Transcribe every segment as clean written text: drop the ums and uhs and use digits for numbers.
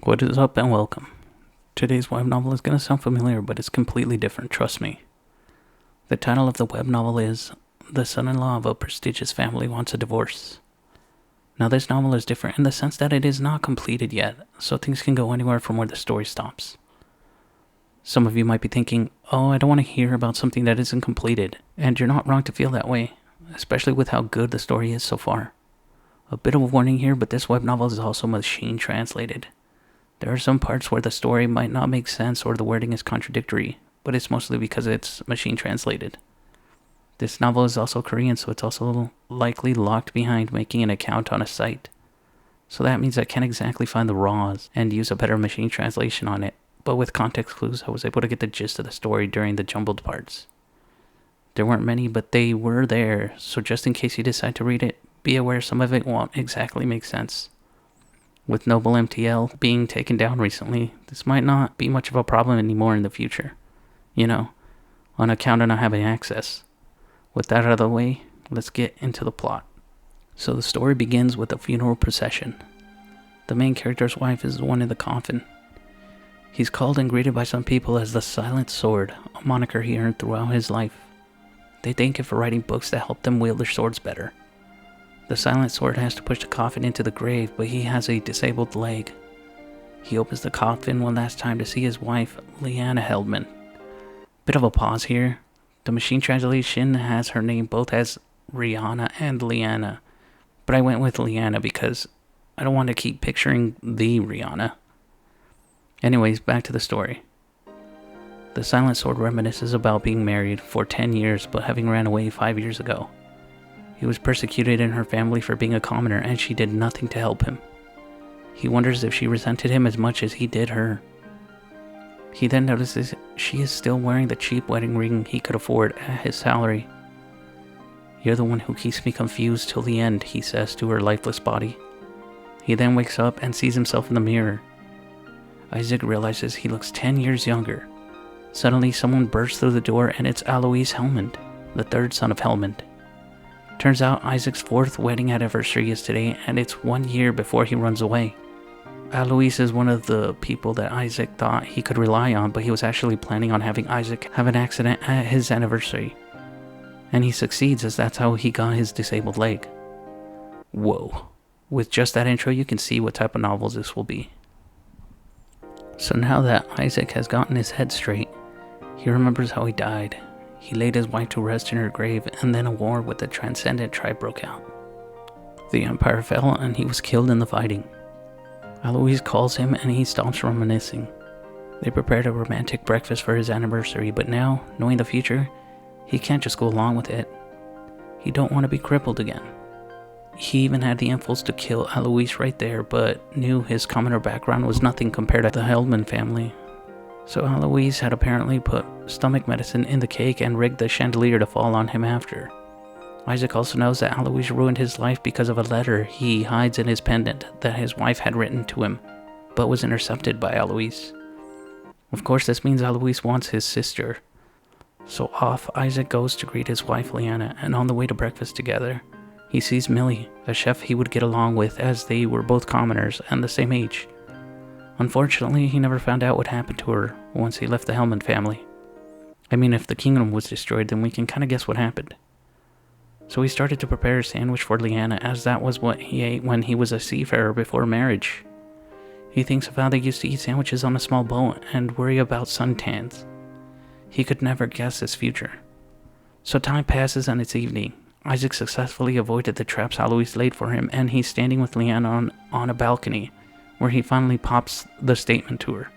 What is up and welcome. Today's web novel is going to sound familiar, but it's completely different, trust me. The title of the web novel is The Son-in-Law of a Prestigious Family Wants a Divorce. Now this novel is different in the sense that it is not completed yet, so things can go anywhere from where the story stops. Some of you might be thinking, oh, I don't want to hear about something that isn't completed, and you're not wrong to feel that way, especially with how good the story is so far. A bit of a warning here, but this web novel is also machine translated. There are some parts where the story might not make sense or the wording is contradictory, but it's mostly because it's machine translated. This novel is also Korean, so it's also likely locked behind making an account on a site. So that means I can't exactly find the raws and use a better machine translation on it, but with context clues I was able to get the gist of the story during the jumbled parts. There weren't many, but they were there, so just in case you decide to read it, be aware some of it won't exactly make sense. With Noble MTL being taken down recently, this might not be much of a problem anymore in the future. On account of not having access. With that out of the way, let's get into the plot. So the story begins with a funeral procession. The main character's wife is the one in the coffin. He's called and greeted by some people as the Silent Sword, a moniker he earned throughout his life. They thank him for writing books that help them wield their swords better. The Silent Sword has to push the coffin into the grave, but he has a disabled leg. He opens the coffin one last time to see his wife, Leanna Heldman. Bit of a pause here. The machine translation has her name both as Rihanna and Leanna, but I went with Leanna because I don't want to keep picturing the Rihanna. Anyways, back to the story. The Silent Sword reminisces about being married for 10 years but having ran away 5 years ago. He was persecuted in her family for being a commoner, and she did nothing to help him. He wonders if she resented him as much as he did her. He then notices she is still wearing the cheap wedding ring he could afford at his salary. "You're the one who keeps me confused till the end," he says to her lifeless body. He then wakes up and sees himself in the mirror. Isaac realizes he looks 10 years younger. Suddenly, someone bursts through the door, and it's Alois Helmond, the third son of Helmond. Turns out Isaac's 4th wedding anniversary is today, and it's 1 year before he runs away. Alois is one of the people that Isaac thought he could rely on, but he was actually planning on having Isaac have an accident at his anniversary. And he succeeds, as that's how he got his disabled leg. Whoa. With just that intro, you can see what type of novels this will be. So now that Isaac has gotten his head straight, he remembers how he died. He laid his wife to rest in her grave, and then a war with the Transcendent tribe broke out. The Empire fell, and he was killed in the fighting. Alois calls him, and he stops reminiscing. They prepared a romantic breakfast for his anniversary, but now, knowing the future, he can't just go along with it. He don't want to be crippled again. He even had the impulse to kill Alois right there, but knew his commoner background was nothing compared to the Heldman family. So Alois had apparently put stomach medicine in the cake and rigged the chandelier to fall on him after. Isaac also knows that Alois ruined his life because of a letter he hides in his pendant that his wife had written to him, but was intercepted by Alois. Of course, this means Alois wants his sister. So off Isaac goes to greet his wife Leanna, and on the way to breakfast together, he sees Millie, a chef he would get along with as they were both commoners and the same age. Unfortunately, he never found out what happened to her once he left the Helmond family. I mean, if the kingdom was destroyed, then we can kind of guess what happened. So he started to prepare a sandwich for Leanna, as that was what he ate when he was a seafarer before marriage. He thinks of how they used to eat sandwiches on a small boat and worry about suntans. He could never guess his future. So time passes and it's evening. Isaac successfully avoided the traps Alois laid for him, and he's standing with Leanna on a balcony, where he finally pops the statement to her.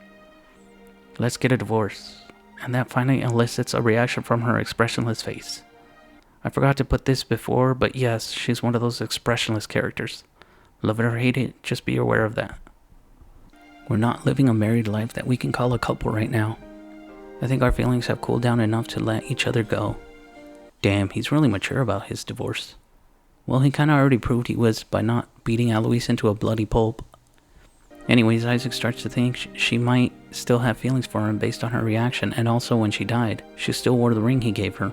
"Let's get a divorce." And that finally elicits a reaction from her expressionless face. I forgot to put this before, but yes, she's one of those expressionless characters. Love it or hate it, just be aware of that. We're not living a married life that we can call a couple right now. I think our feelings have cooled down enough to let each other go. Damn, he's really mature about his divorce. Well, he kinda already proved he was by not beating Alois into a bloody pulp. Anyways, Isaac starts to think she might still have feelings for him based on her reaction, and also when she died, she still wore the ring he gave her.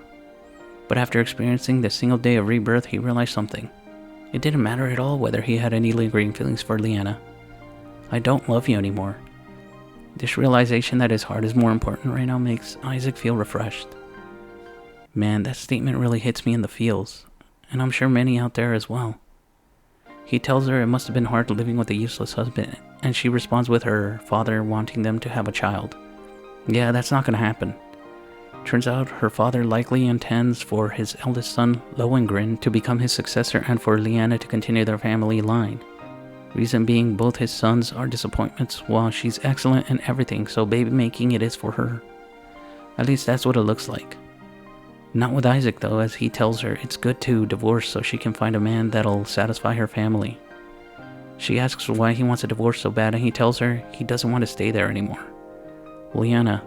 But after experiencing the single day of rebirth, he realized something. It didn't matter at all whether he had any lingering feelings for Leanna. I don't love you anymore. This realization that his heart is more important right now makes Isaac feel refreshed. Man, that statement really hits me in the feels, and I'm sure many out there as well. He tells her it must have been hard living with a useless husband, and she responds with her father wanting them to have a child. Yeah, that's not going to happen. Turns out her father likely intends for his eldest son, Lohengrin, to become his successor and for Lyanna to continue their family line. Reason being, both his sons are disappointments while she's excellent in everything, so baby making it is for her. At least that's what it looks like. Not with Isaac though, as he tells her it's good to divorce so she can find a man that'll satisfy her family. She asks why he wants a divorce so bad and he tells her he doesn't want to stay there anymore. Lyanna,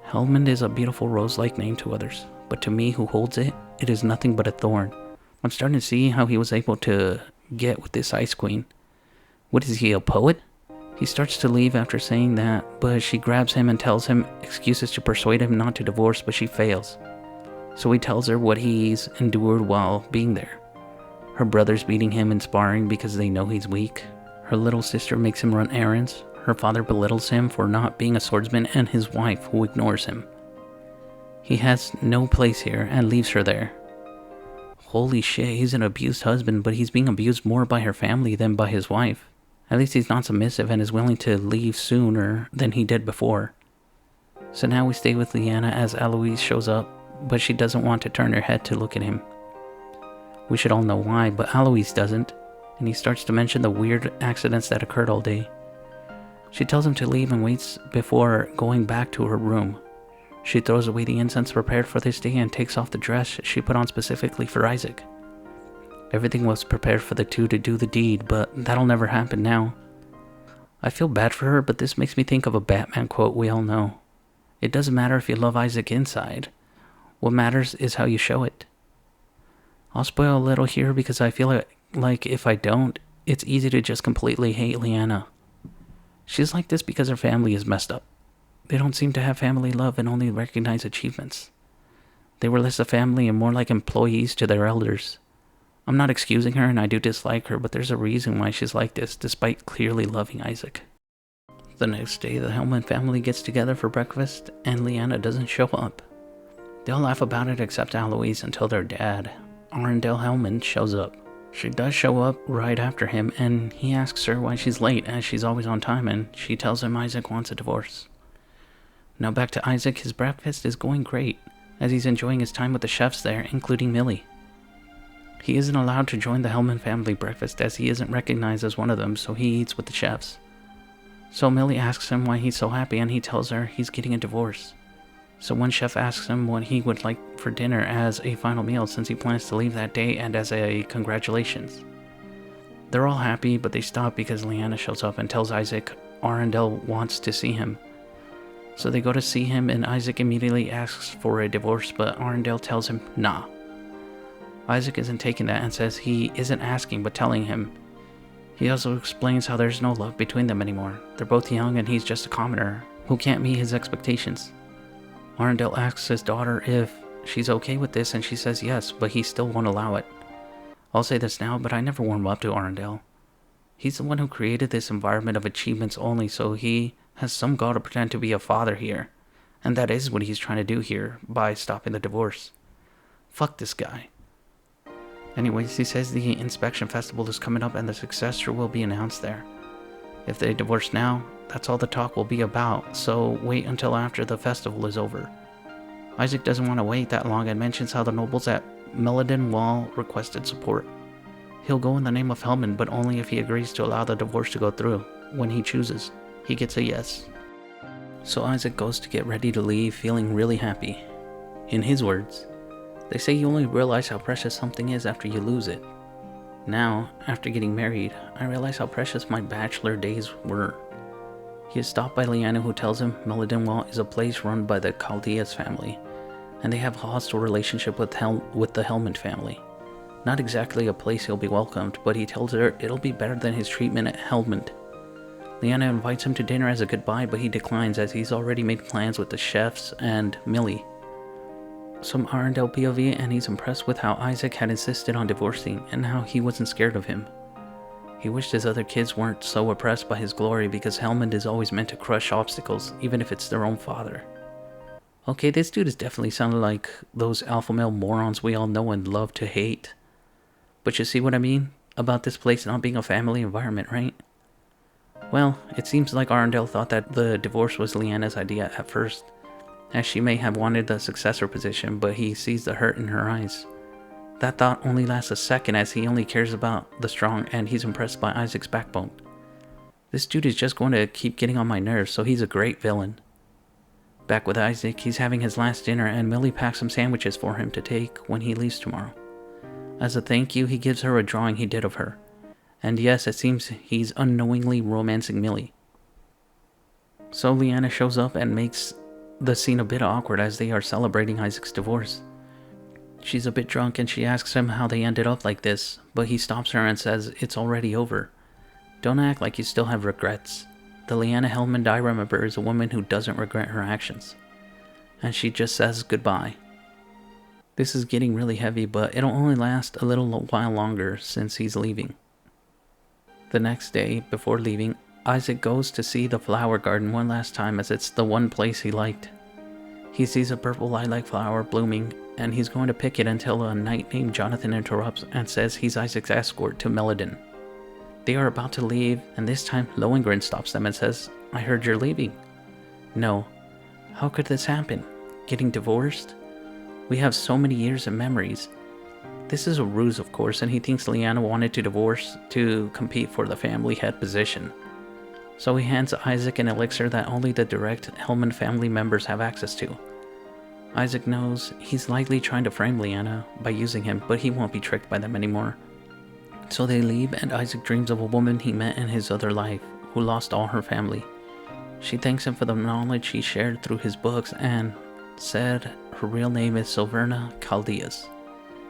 Helmund is a beautiful rose-like name to others, but to me who holds it, it is nothing but a thorn. I'm starting to see how he was able to get with this Ice Queen. What is he, a poet? He starts to leave after saying that, but she grabs him and tells him excuses to persuade him not to divorce, but she fails. So he tells her what he's endured while being there. Her brother's beating him and sparring because they know he's weak. Her little sister makes him run errands. Her father belittles him for not being a swordsman, and his wife who ignores him. He has no place here and leaves her there. Holy shit, he's an abused husband, but he's being abused more by her family than by his wife. At least he's not submissive and is willing to leave sooner than he did before. So now we stay with Lyanna as Eloise shows up, but she doesn't want to turn her head to look at him. We should all know why, but Eloise doesn't, and he starts to mention the weird accidents that occurred all day. She tells him to leave and waits before going back to her room. She throws away the incense prepared for this day and takes off the dress she put on specifically for Isaac. Everything was prepared for the two to do the deed, but that'll never happen now. I feel bad for her, but this makes me think of a Batman quote we all know. It doesn't matter if you love Isaac inside. What matters is how you show it. I'll spoil a little here because I feel like if I don't, it's easy to just completely hate Lyanna. She's like this because her family is messed up. They don't seem to have family love and only recognize achievements. They were less a family and more like employees to their elders. I'm not excusing her and I do dislike her, but there's a reason why she's like this, despite clearly loving Isaac. The next day, the Helmund family gets together for breakfast and Lyanna doesn't show up. They all laugh about it except Eloise until their dad, Arundel Helmund, shows up. She does show up right after him, and he asks her why she's late, as she's always on time, and she tells him Isaac wants a divorce. Now back to Isaac. His breakfast is going great, as he's enjoying his time with the chefs there, including Millie. He isn't allowed to join the Helmund family breakfast, as he isn't recognized as one of them, so he eats with the chefs. So Millie asks him why he's so happy, and he tells her he's getting a divorce. So one chef asks him what he would like for dinner as a final meal since he plans to leave that day and as a congratulations. They're all happy, but they stop because Lyanna shows up and tells Isaac Arundel wants to see him. So they go to see him and Isaac immediately asks for a divorce, but Arundel tells him nah. Isaac isn't taking that and says he isn't asking but telling him. He also explains how there's no love between them anymore. They're both young and he's just a commoner who can't meet his expectations. Arundel asks his daughter if she's okay with this and she says yes, but he still won't allow it. I'll say this now, but I never warm up to Arundel. He's the one who created this environment of achievements only, so he has some gall to pretend to be a father here. And that is what he's trying to do here by stopping the divorce. Fuck this guy. Anyways, he says the inspection festival is coming up and the successor will be announced there. If they divorce now, that's all the talk will be about, so wait until after the festival is over. Isaac doesn't want to wait that long and mentions how the nobles at Meladin Wall requested support. He'll go in the name of Helmund, but only if he agrees to allow the divorce to go through. When he chooses, he gets a yes. So Isaac goes to get ready to leave, feeling really happy. In his words, they say you only realize how precious something is after you lose it. Now, after getting married, I realize how precious my bachelor days were. He is stopped by Lyanna, who tells him Meladin Wall is a place run by the Chaldeas family, and they have a hostile relationship with the Helmund family. Not exactly a place he'll be welcomed, but he tells her it'll be better than his treatment at Helmund. Lyanna invites him to dinner as a goodbye, but he declines as he's already made plans with the chefs and Millie. Some Arundel POV, and he's impressed with how Isaac had insisted on divorcing and how he wasn't scared of him. He wished his other kids weren't so oppressed by his glory because Helmand is always meant to crush obstacles, even if it's their own father. Okay, this dude is definitely sounding like those alpha male morons we all know and love to hate. But you see what I mean about this place not being a family environment, right? Well, it seems like Arundel thought that the divorce was Lyanna's idea at first, as she may have wanted the successor position, but he sees the hurt in her eyes. That thought only lasts a second as he only cares about the strong and he's impressed by Isaac's backbone. This dude is just going to keep getting on my nerves, so he's a great villain. Back with Isaac, he's having his last dinner and Millie packs some sandwiches for him to take when he leaves tomorrow. As a thank you, he gives her a drawing he did of her. And yes, it seems he's unknowingly romancing Millie. So Lyanna shows up and makes the scene a bit awkward as they are celebrating Isaac's divorce. She's a bit drunk and she asks him how they ended up like this, but he stops her and says it's already over. Don't act like you still have regrets. The Lyanna Helmand I remember is a woman who doesn't regret her actions. And she just says goodbye. This is getting really heavy, but it'll only last a little while longer since he's leaving. The next day, before leaving, Isaac goes to see the flower garden one last time as it's the one place he liked. He sees a purple lilac flower blooming, and he's going to pick it until a knight named Jonathan interrupts and says he's Isaac's escort to Meladin. They are about to leave, and this time Lohengrin stops them and says, "I heard you're leaving." No. How could this happen? Getting divorced? We have so many years of memories. This is a ruse, of course, and he thinks Lyanna wanted to divorce to compete for the family head position. So he hands Isaac an elixir that only the direct Helmand family members have access to. Isaac knows he's likely trying to frame Lyanna by using him, but he won't be tricked by them anymore. So they leave, and Isaac dreams of a woman he met in his other life, who lost all her family. She thanks him for the knowledge he shared through his books and said her real name is Silverna Chaldeas.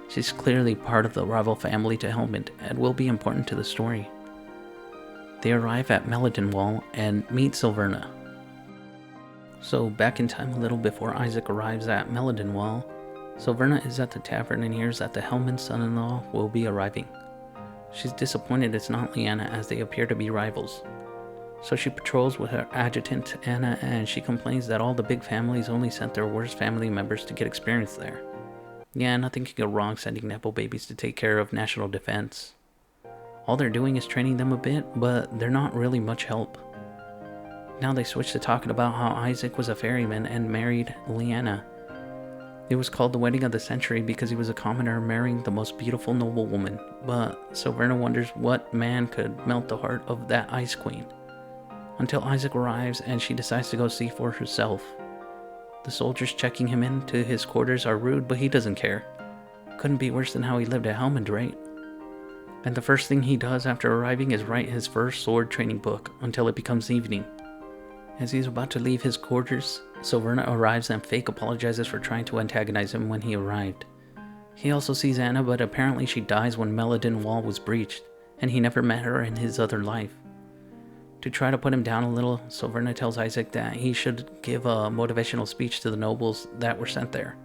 She's clearly part of the rival family to Helmand and will be important to the story. They arrive at Meladin Wall and meet Silverna. So back in time a little before Isaac arrives at Meladin Wall, Silverna is at the tavern and hears that the Helmand son-in-law will be arriving. She's disappointed it's not Lyanna as they appear to be rivals. So she patrols with her adjutant Anna and she complains that all the big families only sent their worst family members to get experience there. Yeah, nothing can go wrong sending Nepo babies to take care of national defense. All they're doing is training them a bit, but they're not really much help. Now they switch to talking about how Isaac was a ferryman and married Lyanna. It was called the wedding of the century because he was a commoner marrying the most beautiful noble woman, but Silverna wonders what man could melt the heart of that ice queen. Until Isaac arrives and she decides to go see for herself. The soldiers checking him into his quarters are rude, but he doesn't care. Couldn't be worse than how he lived at Helmand, right? And the first thing he does after arriving is write his first sword training book until it becomes evening. As he's about to leave his quarters, Silverna arrives and fake apologizes for trying to antagonize him when he arrived. He also sees Anna, but apparently she dies when Meladin Wall was breached, and he never met her in his other life. To try to put him down a little, Silverna tells Isaac that he should give a motivational speech to the nobles that were sent there.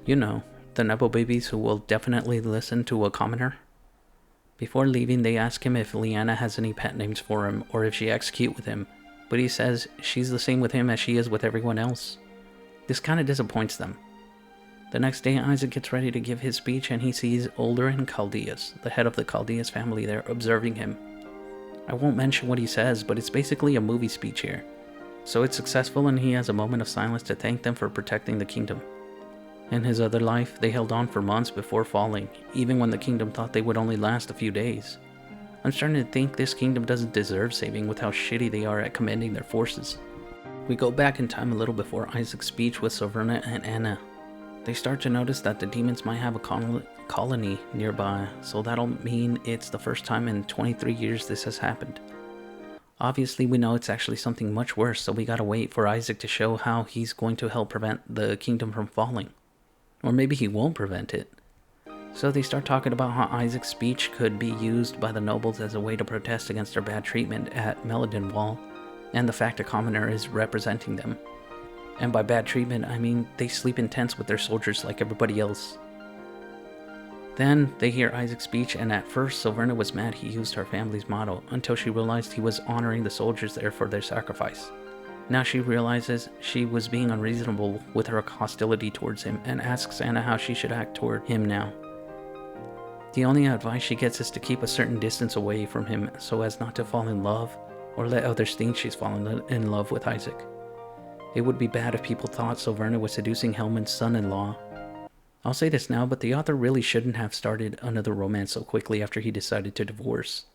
You know, the Nepo babies who will definitely listen to a commoner. Before leaving, they ask him if Lyanna has any pet names for him or if she acts cute with him, but he says she's the same with him as she is with everyone else. This kind of disappoints them. The next day, Isaac gets ready to give his speech and he sees Olderin Chaldeas, the head of the Chaldeas family there, observing him. I won't mention what he says, but it's basically a movie speech here. So it's successful and he has a moment of silence to thank them for protecting the kingdom. In his other life, they held on for months before falling, even when the kingdom thought they would only last a few days. I'm starting to think this kingdom doesn't deserve saving with how shitty they are at commanding their forces. We go back in time a little before Isaac's speech with Silverna and Anna. They start to notice that the demons might have a colony nearby, so that'll mean it's the first time in 23 years this has happened. Obviously, we know it's actually something much worse, so we gotta wait for Isaac to show how he's going to help prevent the kingdom from falling. Or maybe he won't prevent it. So they start talking about how Isaac's speech could be used by the nobles as a way to protest against their bad treatment at Meladin Wall, and the fact a commoner is representing them. And by bad treatment, I mean they sleep in tents with their soldiers like everybody else. Then they hear Isaac's speech, and at first Silverna was mad he used her family's motto, until she realized he was honoring the soldiers there for their sacrifice. Now she realizes she was being unreasonable with her hostility towards him, and asks Anna how she should act toward him now. The only advice she gets is to keep a certain distance away from him so as not to fall in love or let others think she's fallen in love with Isaac. It would be bad if people thought Silverna was seducing Hellman's son-in-law. I'll say this now, but the author really shouldn't have started another romance so quickly after he decided to divorce.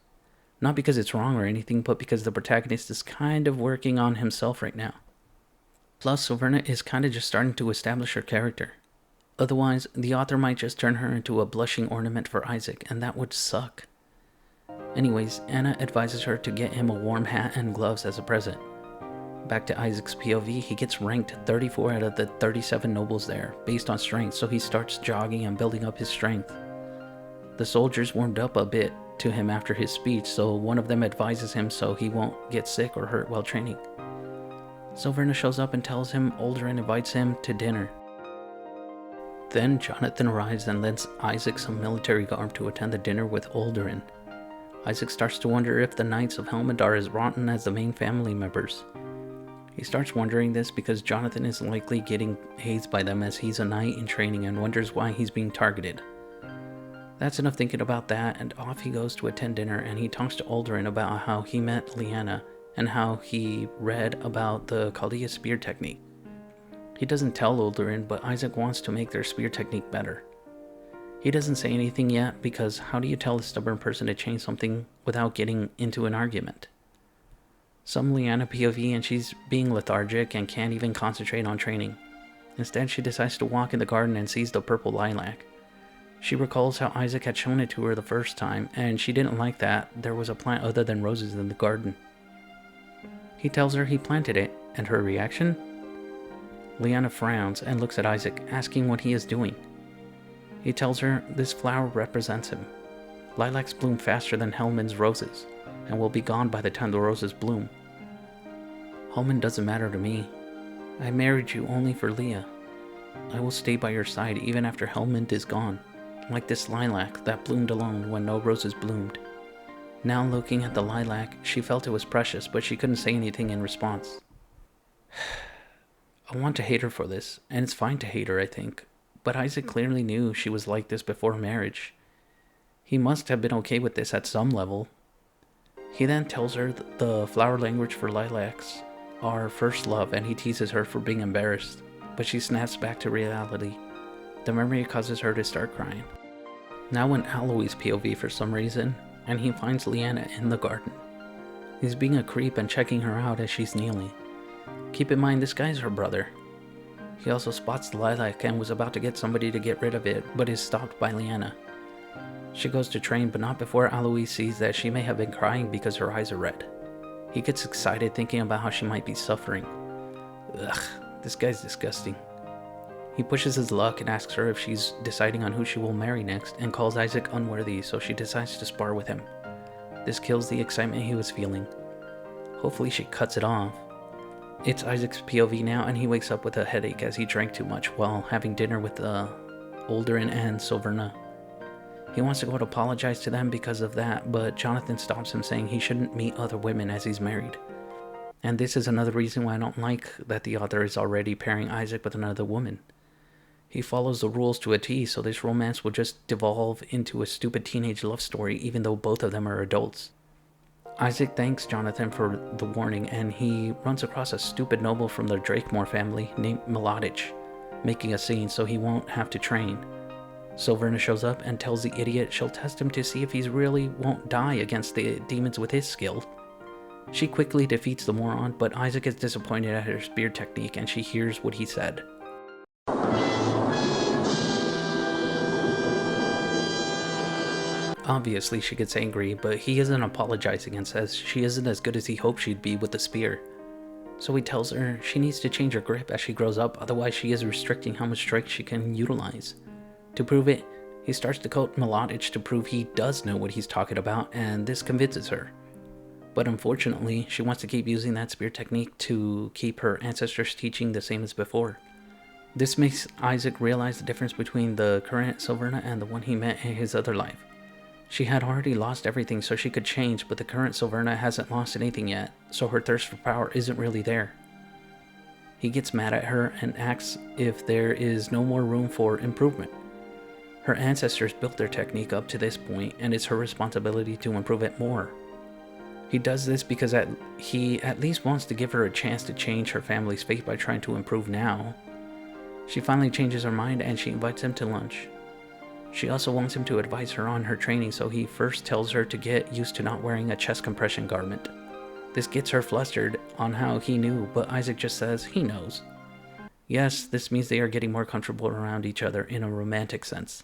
Not because it's wrong or anything, but because the protagonist is kind of working on himself right now. Plus, Silverna is kind of just starting to establish her character. Otherwise, the author might just turn her into a blushing ornament for Isaac, and that would suck. Anyways, Anna advises her to get him a warm hat and gloves as a present. Back to Isaac's POV, he gets ranked 34 out of the 37 nobles there, based on strength, so he starts jogging and building up his strength. The soldiers warmed up a bit to him after his speech, so one of them advises him so he won't get sick or hurt while training. Silverna shows up and tells him Olderin invites him to dinner. Then Jonathan arrives and lends Isaac some military garb to attend the dinner with Olderin. Isaac starts to wonder if the Knights of Helmand are as rotten as the main family members. He starts wondering this because Jonathan is likely getting hazed by them as he's a knight in training and wonders why he's being targeted. That's enough thinking about that, and off he goes to attend dinner, and he talks to Olderin about how he met Lyanna and how he read about the Chaldea spear technique. He doesn't tell Olderin, but Isaac wants to make their spear technique better. He doesn't say anything yet because how do you tell a stubborn person to change something without getting into an argument? Some Lyanna POV and she's being lethargic and can't even concentrate on training. Instead, she decides to walk in the garden and sees the purple lilac. She recalls how Isaac had shown it to her the first time, and she didn't like that there was a plant other than roses in the garden. He tells her he planted it, and her reaction? Lyanna frowns and looks at Isaac, asking what he is doing. He tells her this flower represents him. Lilacs bloom faster than Hellman's roses, and will be gone by the time the roses bloom. Hellman doesn't matter to me. I married you only for Leah. I will stay by your side even after Hellman is gone, like this lilac that bloomed alone when no roses bloomed. Now looking at the lilac, she felt it was precious, but she couldn't say anything in response. I want to hate her for this, and it's fine to hate her, I think, but Isaac clearly knew she was like this before marriage. He must have been okay with this at some level. He then tells her the flower language for lilacs are first love, and he teases her for being embarrassed, but she snaps back to reality. The memory causes her to start crying. Now in Aloy's POV for some reason, and he finds Lyanna in the garden. He's being a creep and checking her out as she's kneeling. Keep in mind, this guy's her brother. He also spots the lilac and was about to get somebody to get rid of it, but is stopped by Lyanna. She goes to train, but not before Aloy sees that she may have been crying because her eyes are red. He gets excited thinking about how she might be suffering. Ugh, this guy's disgusting. He pushes his luck and asks her if she's deciding on who she will marry next, and calls Isaac unworthy, so she decides to spar with him. This kills the excitement he was feeling. Hopefully she cuts it off. It's Isaac's POV now, and he wakes up with a headache as he drank too much while having dinner with Olderin and Silverna. He wants to go to apologize to them because of that, but Jonathan stops him, saying he shouldn't meet other women as he's married. And this is another reason why I don't like that the author is already pairing Isaac with another woman. He follows the rules to a T, so this romance will just devolve into a stupid teenage love story, even though both of them are adults. Isaac thanks Jonathan for the warning, and he runs across a stupid noble from the Drakemore family named Miladich, making a scene so he won't have to train. Silverna shows up and tells the idiot she'll test him to see if he really won't die against the demons with his skill. She quickly defeats the moron, but Isaac is disappointed at her spear technique, and she hears what he said. Obviously, she gets angry, but he isn't apologizing and says she isn't as good as he hoped she'd be with the spear. So he tells her she needs to change her grip as she grows up, otherwise she is restricting how much strength she can utilize. To prove it, he starts to quote Miladich to prove he does know what he's talking about, and this convinces her. But unfortunately, she wants to keep using that spear technique to keep her ancestors' teaching the same as before. This makes Isaac realize the difference between the current Silverna and the one he met in his other life. She had already lost everything so she could change, but the current Silverna hasn't lost anything yet, so her thirst for power isn't really there. He gets mad at her and asks if there is no more room for improvement. Her ancestors built their technique up to this point, and it's her responsibility to improve it more. He does this because he at least wants to give her a chance to change her family's fate by trying to improve now. She finally changes her mind and she invites him to lunch. She also wants him to advise her on her training, so he first tells her to get used to not wearing a chest compression garment. This gets her flustered on how he knew, but Isaac just says he knows. Yes, this means they are getting more comfortable around each other in a romantic sense.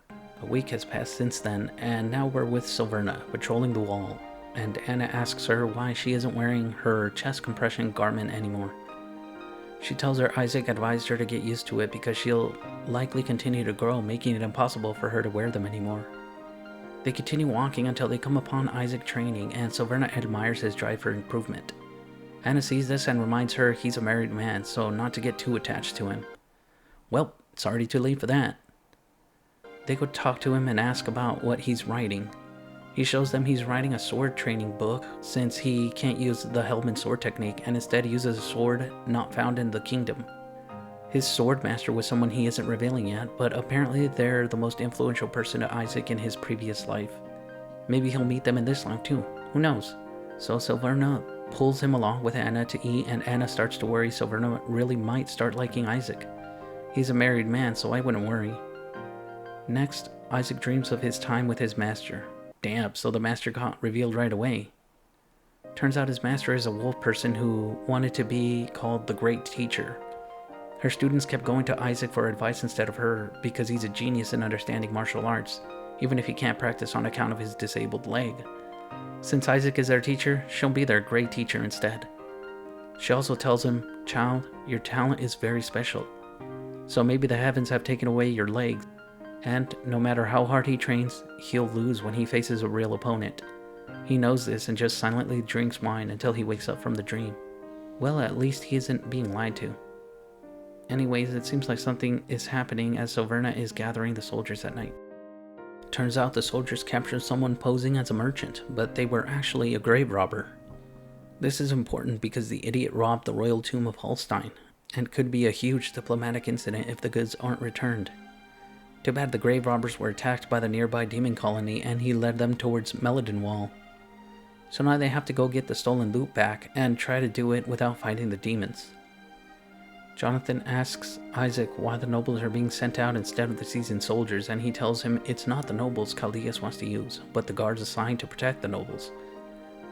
A week has passed since then, and now we're with Silverna, patrolling the wall, and Anna asks her why she isn't wearing her chest compression garment anymore. She tells her Isaac advised her to get used to it because she'll likely continue to grow, making it impossible for her to wear them anymore. They continue walking until they come upon Isaac training, and Silverna admires his drive for improvement. Anna sees this and reminds her he's a married man, so not to get too attached to him. Well, it's already too late for that. They go talk to him and ask about what he's writing. He shows them he's writing a sword training book since he can't use the Hellman sword technique and instead uses a sword not found in the kingdom. His sword master was someone he isn't revealing yet, but apparently they're the most influential person to Isaac in his previous life. Maybe he'll meet them in this life too, who knows? So Silverna pulls him along with Anna to eat, and Anna starts to worry Silverna really might start liking Isaac. He's a married man, so I wouldn't worry. Next, Isaac dreams of his time with his master. Damn, so the master got revealed right away. Turns out his master is a wolf person who wanted to be called the Great Teacher. Her students kept going to Isaac for advice instead of her because he's a genius in understanding martial arts, even if he can't practice on account of his disabled leg. Since Isaac is their teacher, she'll be their great teacher instead. She also tells him, "Child, your talent is very special. So maybe the heavens have taken away your leg, and no matter how hard he trains, he'll lose when he faces a real opponent." He knows this and just silently drinks wine until he wakes up from the dream. Well, at least he isn't being lied to. Anyways, it seems like something is happening as Silverna is gathering the soldiers at night. Turns out the soldiers captured someone posing as a merchant, but they were actually a grave robber. This is important because the idiot robbed the royal tomb of Holstein, and could be a huge diplomatic incident if the goods aren't returned. Too bad the grave robbers were attacked by the nearby demon colony and he led them towards Meladenwall. So now they have to go get the stolen loot back and try to do it without fighting the demons. Jonathan asks Isaac why the nobles are being sent out instead of the seasoned soldiers, and he tells him it's not the nobles Chaldeus wants to use, but the guards assigned to protect the nobles.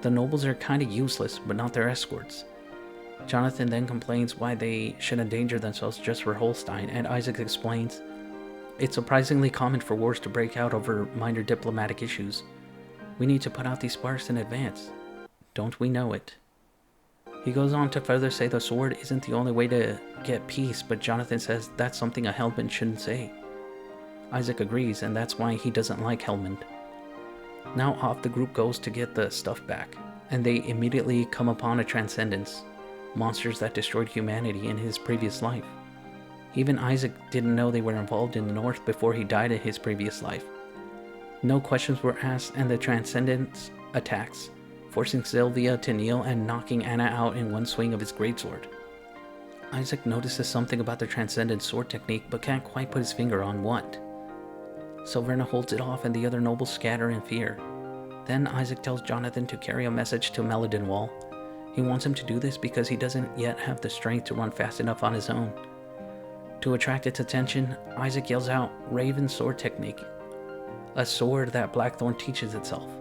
The nobles are kinda useless, but not their escorts. Jonathan then complains why they should endanger themselves just for Holstein, and Isaac explains it's surprisingly common for wars to break out over minor diplomatic issues. We need to put out these sparks in advance. Don't we know it? He goes on to further say the sword isn't the only way to get peace, but Jonathan says that's something a Hellman shouldn't say. Isaac agrees, and that's why he doesn't like Hellman. Now off the group goes to get the stuff back, and they immediately come upon a Transcendence, monsters that destroyed humanity in his previous life. Even Isaac didn't know they were involved in the North before he died in his previous life. No questions were asked, and the Transcendence attacks, forcing Sylvia to kneel and knocking Anna out in one swing of his greatsword. Isaac notices something about the Transcendent sword technique, but can't quite put his finger on what. Silverna holds it off and the other nobles scatter in fear. Then Isaac tells Jonathan to carry a message to Meladenwall. He wants him to do this because he doesn't yet have the strength to run fast enough on his own. To attract its attention, Isaac yells out Raven Sword Technique, a sword that Blackthorn teaches itself.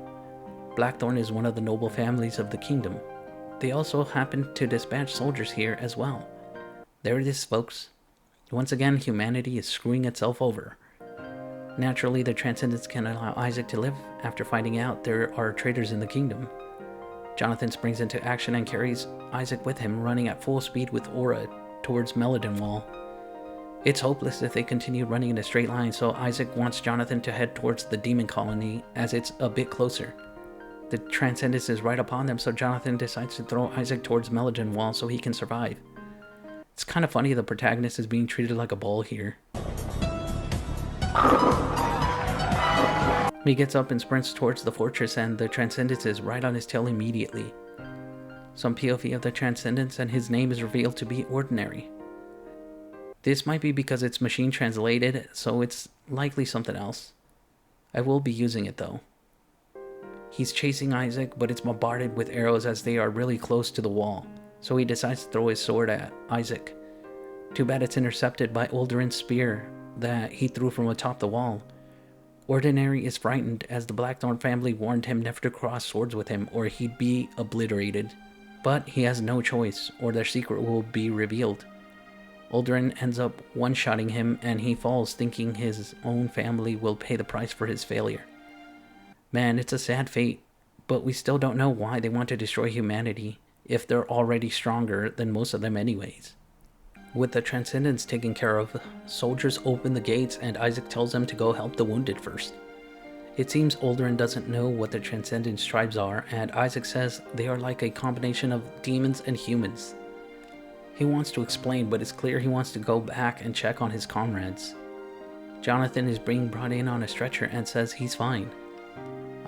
Blackthorn is one of the noble families of the kingdom. They also happen to dispatch soldiers here as well. There it is, folks. Once again, humanity is screwing itself over. Naturally, the Transcendents can allow Isaac to live after finding out there are traitors in the kingdom. Jonathan springs into action and carries Isaac with him, running at full speed with Aura towards Meladenwall. It's hopeless if they continue running in a straight line, so Isaac wants Jonathan to head towards the demon colony as it's a bit closer. The Transcendence is right upon them, so Jonathan decides to throw Isaac towards Meladenwall so he can survive. It's kind of funny the protagonist is being treated like a ball here. He gets up and sprints towards the fortress, and the Transcendence is right on his tail immediately. Some POV of the Transcendence, and his name is revealed to be Ordinary. This might be because it's machine translated, so it's likely something else. I will be using it though. He's chasing Isaac, but it's bombarded with arrows as they are really close to the wall, so he decides to throw his sword at Isaac. Too bad it's intercepted by Uldurin's spear that he threw from atop the wall. Ordinary is frightened as the Blackthorn family warned him never to cross swords with him or he'd be obliterated. But he has no choice, or their secret will be revealed. Uldurin ends up one-shotting him, and he falls thinking his own family will pay the price for his failure. Man, it's a sad fate, but we still don't know why they want to destroy humanity if they're already stronger than most of them anyways. With the Transcendence taken care of, soldiers open the gates and Isaac tells them to go help the wounded first. It seems Uldurin doesn't know what the Transcendence tribes are, and Isaac says they are like a combination of demons and humans. He wants to explain, but it's clear he wants to go back and check on his comrades. Jonathan is being brought in on a stretcher and says he's fine.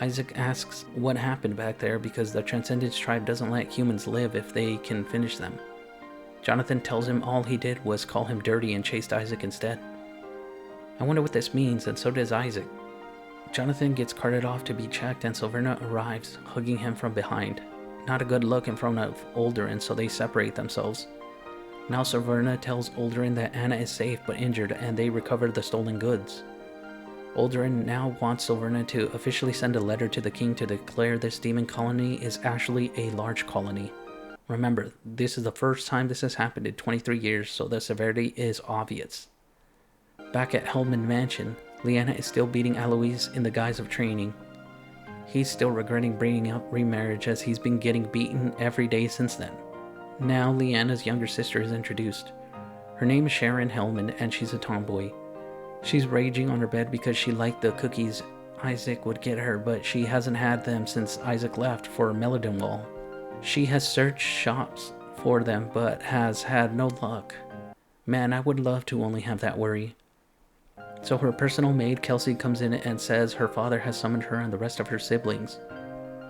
Isaac asks what happened back there because the Transcendence tribe doesn't let humans live if they can finish them. Jonathan tells him all he did was call him dirty and chased Isaac instead. I wonder what this means, and so does Isaac. Jonathan gets carted off to be checked, and Silverna arrives, hugging him from behind. Not a good look in front of Uldurin, so they separate themselves. Now Silverna tells Uldurin that Anna is safe but injured, and they recovered the stolen goods. Uldurin now wants Silverna to officially send a letter to the king to declare this demon colony is actually a large colony. Remember, this is the first time this has happened in 23 years, so the severity is obvious. Back at Hellman Mansion, Lyanna is still beating Alois in the guise of training. He's still regretting bringing up remarriage as he's been getting beaten every day since then. Now Lyanna's younger sister is introduced. Her name is Sharon Hellman and she's a tomboy. She's raging on her bed because she liked the cookies Isaac would get her, but she hasn't had them since Isaac left for Melodenwall. She has searched shops for them but has had no luck. Man, I would love to only have that worry. So her personal maid Kelsey comes in and says her father has summoned her and the rest of her siblings.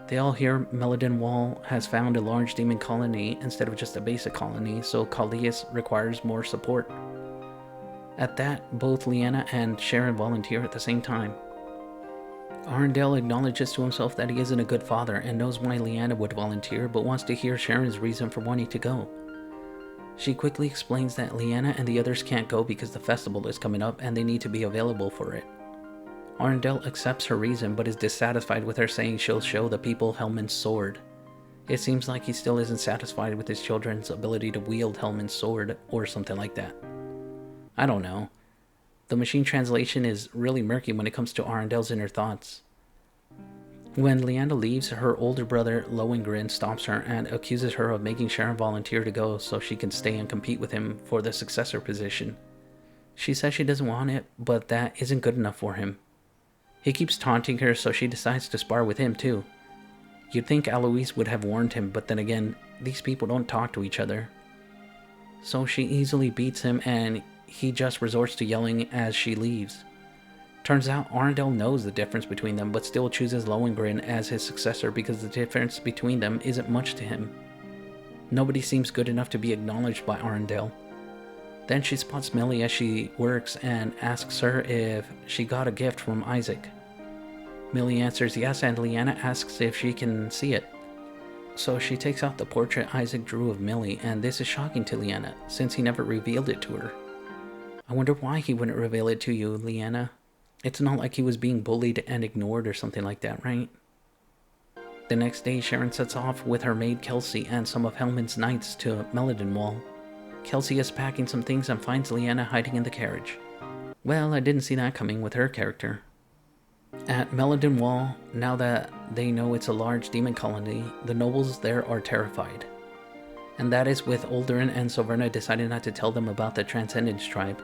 They all hear Melodenwall has found a large demon colony instead of just a basic colony, so Callias requires more support. At that, both Lyanna and Sharon volunteer at the same time. Arundel acknowledges to himself that he isn't a good father and knows why Lyanna would volunteer, but wants to hear Sharon's reason for wanting to go. She quickly explains that Lyanna and the others can't go because the festival is coming up and they need to be available for it. Arundel accepts her reason but is dissatisfied with her saying she'll show the people Hellman's sword. It seems like he still isn't satisfied with his children's ability to wield Hellman's sword or something like that. I don't know. The machine translation is really murky when it comes to Arundel's inner thoughts. When Lyanna leaves, her older brother Lohengrin stops her and accuses her of making Sharon volunteer to go so she can stay and compete with him for the successor position. She says she doesn't want it, but that isn't good enough for him. He keeps taunting her, so she decides to spar with him too. You'd think Alois would have warned him, but then again, these people don't talk to each other. So she easily beats him and he just resorts to yelling as she leaves. Turns out Arundel knows the difference between them, but still chooses Lohengrin as his successor because the difference between them isn't much to him. Nobody seems good enough to be acknowledged by Arundel. Then she spots Millie as she works and asks her if she got a gift from Isaac. Millie answers yes, and Lyanna asks if she can see it. So she takes out the portrait Isaac drew of Millie, and this is shocking to Lyanna, since he never revealed it to her. I wonder why he wouldn't reveal it to you, Lyanna. It's not like he was being bullied and ignored or something like that, right? The next day, Sharon sets off with her maid Kelsey and some of Hellman's knights to Melodenwall. Kelsey is packing some things and finds Lyanna hiding in the carriage. Well, I didn't see that coming with her character. At Melodenwall, now that they know it's a large demon colony, the nobles there are terrified. And that is with Uldurin and Silverna deciding not to tell them about the Transcendence tribe.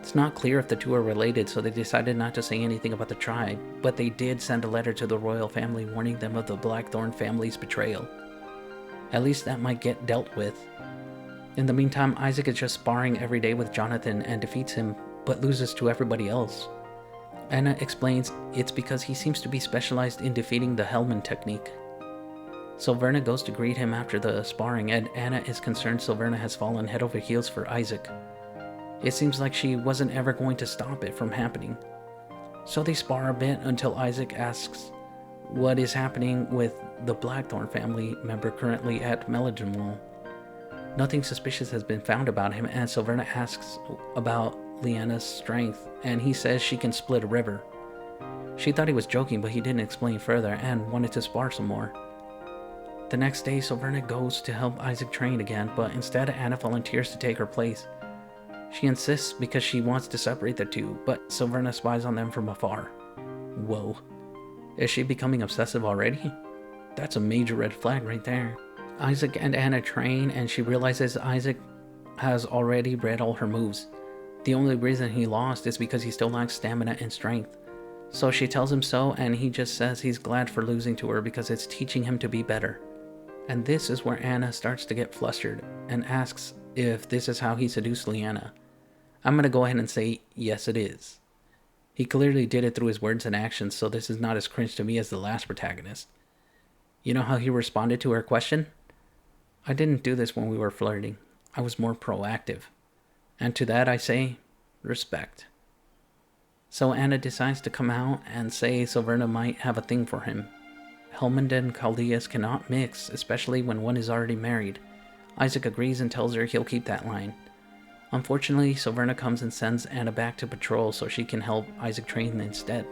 It's not clear if the two are related, so they decided not to say anything about the tribe, but they did send a letter to the royal family warning them of the Blackthorn family's betrayal. At least that might get dealt with. In the meantime, Isaac is just sparring every day with Jonathan and defeats him, but loses to everybody else. Anna explains it's because he seems to be specialized in defeating the Hellman technique. Silverna goes to greet him after the sparring, and Anna is concerned Silverna has fallen head over heels for Isaac. It seems like she wasn't ever going to stop it from happening. So they spar a bit until Isaac asks what is happening with the Blackthorn family member currently at Melodenwall. Nothing suspicious has been found about him, and Silverna asks about Lyanna's strength, and he says she can split a river. She thought he was joking, but he didn't explain further and wanted to spar some more. The next day, Silverna goes to help Isaac train again, but instead Anna volunteers to take her place. She insists because she wants to separate the two, but Silverna spies on them from afar. Whoa. Is she becoming obsessive already? That's a major red flag right there. Isaac and Anna train, and she realizes Isaac has already read all her moves. The only reason he lost is because he still lacks stamina and strength. So she tells him so, and he just says he's glad for losing to her because it's teaching him to be better. And this is where Anna starts to get flustered and asks if this is how he seduced Lyanna. I'm going to go ahead and say yes, it is. He clearly did it through his words and actions, so this is not as cringe to me as the last protagonist. You know how he responded to her question? I didn't do this when we were flirting. I was more proactive. And to that I say, respect. So Anna decides to come out and say Silverna might have a thing for him. Helmund and Chaldeas cannot mix, especially when one is already married. Isaac agrees and tells her he'll keep that line. Unfortunately, Silverna comes and sends Anna back to patrol so she can help Isaac train instead.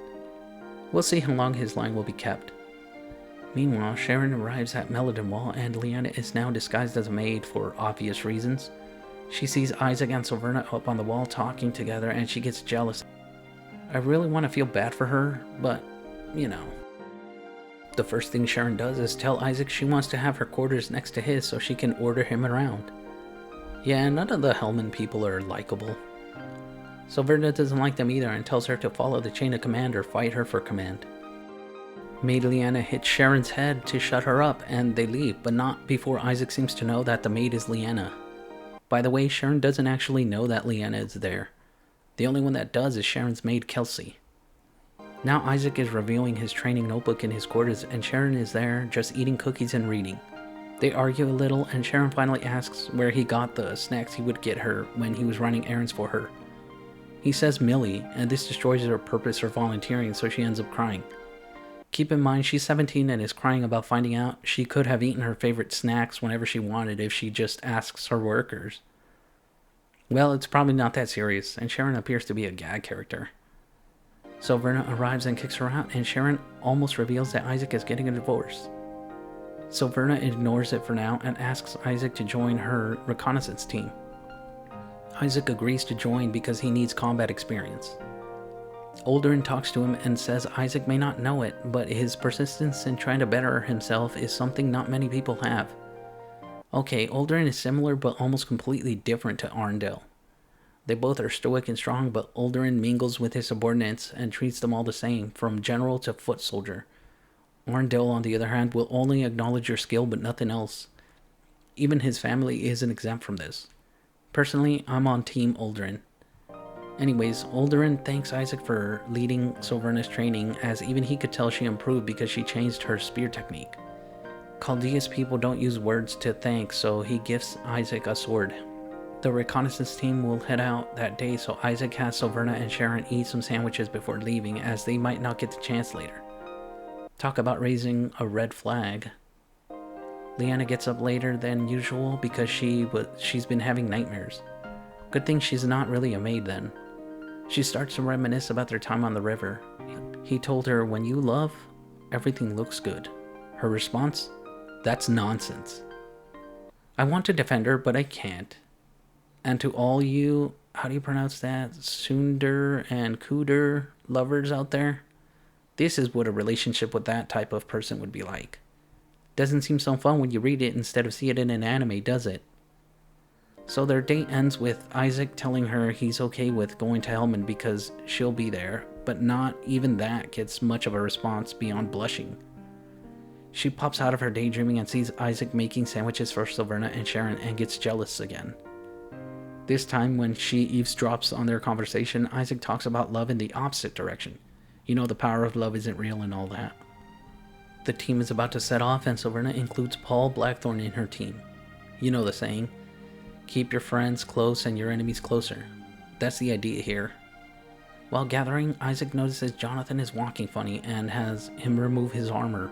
We'll see how long his line will be kept. Meanwhile, Sharon arrives at Melodenwall, and Lyanna is now disguised as a maid for obvious reasons. She sees Isaac and Silverna up on the wall talking together, and she gets jealous. I really want to feel bad for her, but, you know. The first thing Sharon does is tell Isaac she wants to have her quarters next to his so she can order him around. Yeah, none of the Hellman people are likable. Silverna doesn't like them either and tells her to follow the chain of command or fight her for command. Maid Lyanna hits Sharon's head to shut her up, and they leave, but not before Isaac seems to know that the maid is Lyanna. By the way, Sharon doesn't actually know that Lyanna is there. The only one that does is Sharon's maid Kelsey. Now Isaac is reviewing his training notebook in his quarters, and Sharon is there just eating cookies and reading. They argue a little, and Sharon finally asks where he got the snacks he would get her when he was running errands for her. He says Millie, and this destroys her purpose for volunteering, so she ends up crying. Keep in mind, she's 17 and is crying about finding out she could have eaten her favorite snacks whenever she wanted if she just asks her workers. Well, it's probably not that serious, and Sharon appears to be a gag character. Silverna arrives and kicks her out, and Sharon almost reveals that Isaac is getting a divorce. Silverna ignores it for now and asks Isaac to join her reconnaissance team. Isaac agrees to join because he needs combat experience. Olderin talks to him and says Isaac may not know it, but his persistence in trying to better himself is something not many people have. Okay, Olderin is similar but almost completely different to Arndel. They both are stoic and strong, but Olderin mingles with his subordinates and treats them all the same, from general to foot soldier. Arndel, on the other hand, will only acknowledge your skill but nothing else. Even his family isn't exempt from this. Personally, I'm on Team Olderin. Anyways, Olderin thanks Isaac for leading Silverna's training, as even he could tell she improved because she changed her spear technique. Chaldeas people don't use words to thank, so he gifts Isaac a sword. The reconnaissance team will head out that day, so Isaac has Silverna and Sharon eat some sandwiches before leaving, as they might not get the chance later. Talk about raising a red flag. Lyanna gets up later than usual because she's been having nightmares. Good thing she's not really a maid then. She starts to reminisce about their time on the river. He told her, when you love, everything looks good. Her response? That's nonsense. I want to defend her, but I can't. And to all you, how do you pronounce that, Sundar and Kuder lovers out there, this is what a relationship with that type of person would be like. Doesn't seem so fun when you read it instead of see it in an anime, does it? So their date ends with Isaac telling her he's okay with going to Hellman because she'll be there, but not even that gets much of a response beyond blushing. She pops out of her daydreaming and sees Isaac making sandwiches for Silverna and Sharon and gets jealous again. This time, when she eavesdrops on their conversation, Isaac talks about love in the opposite direction. You know, the power of love isn't real and all that. The team is about to set off, and Silverna includes Paul Blackthorne in her team. You know the saying, keep your friends close and your enemies closer. That's the idea here. While gathering, Isaac notices Jonathan is walking funny and has him remove his armor.